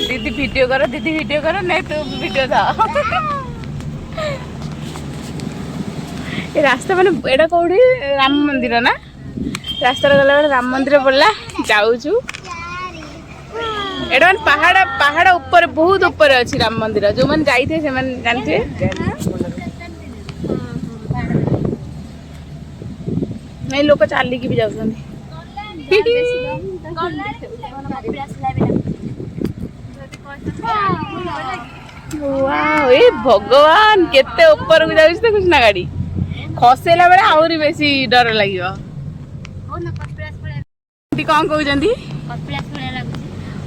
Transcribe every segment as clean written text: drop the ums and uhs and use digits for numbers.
दीदी वीडियो करो नहीं तू वीडियो था ये रास्ता मैंने एटा कौड़ी राम मंदिर ना रास्ता गला बेले राम मंदिर पड़ला जाऊछु एटा मैंने पहाड़ ऊपर बहुत ऊपर अच्छी राम मंदिर जो मैंने जाइए से मैंने जानते नहीं लोग चलिकी भी जाऊँ ए भगवान केते ऊपर को जाउछ तो कृष्णा गाड़ी खसेला बेले आउरी बेसी डर लागियो आंटी कौन कहउजंदी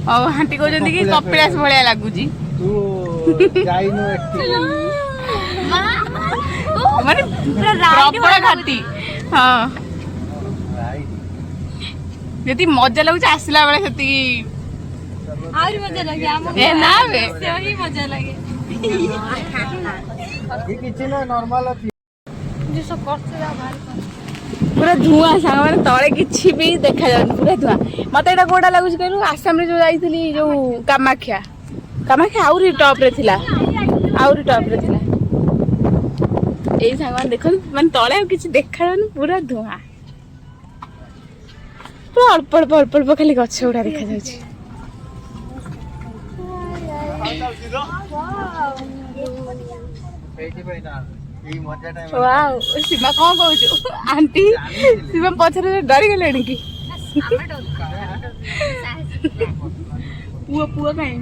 आंटी कहउजंदी कि कपिलास भलिया लागुजी माने प्रबल घाटी हाँ जति मजा लगुच आसला बेले सेति आउरी मजा लगे ए ना बे सेही मजा लगे किछि ना नॉर्मल अछि जे सब करते जा बाहर पूरा धुआं सांग माने तळे किछि भी देखा जाउन पूरा धुआं मते एटा कोडा लागुच कहलु आसाम रे जो जाईथली जो कामाख्या आउरी टॉप रे थिला एई सांग माने देखन माने तळे किछि देखा जाउन पूरा धुआं पूरा अल्प खाली गछ उडा देखा जाउछि वाओ सीमा कौन कहू आंटी सीमा पछरे डरी गले कि पुआ कहीं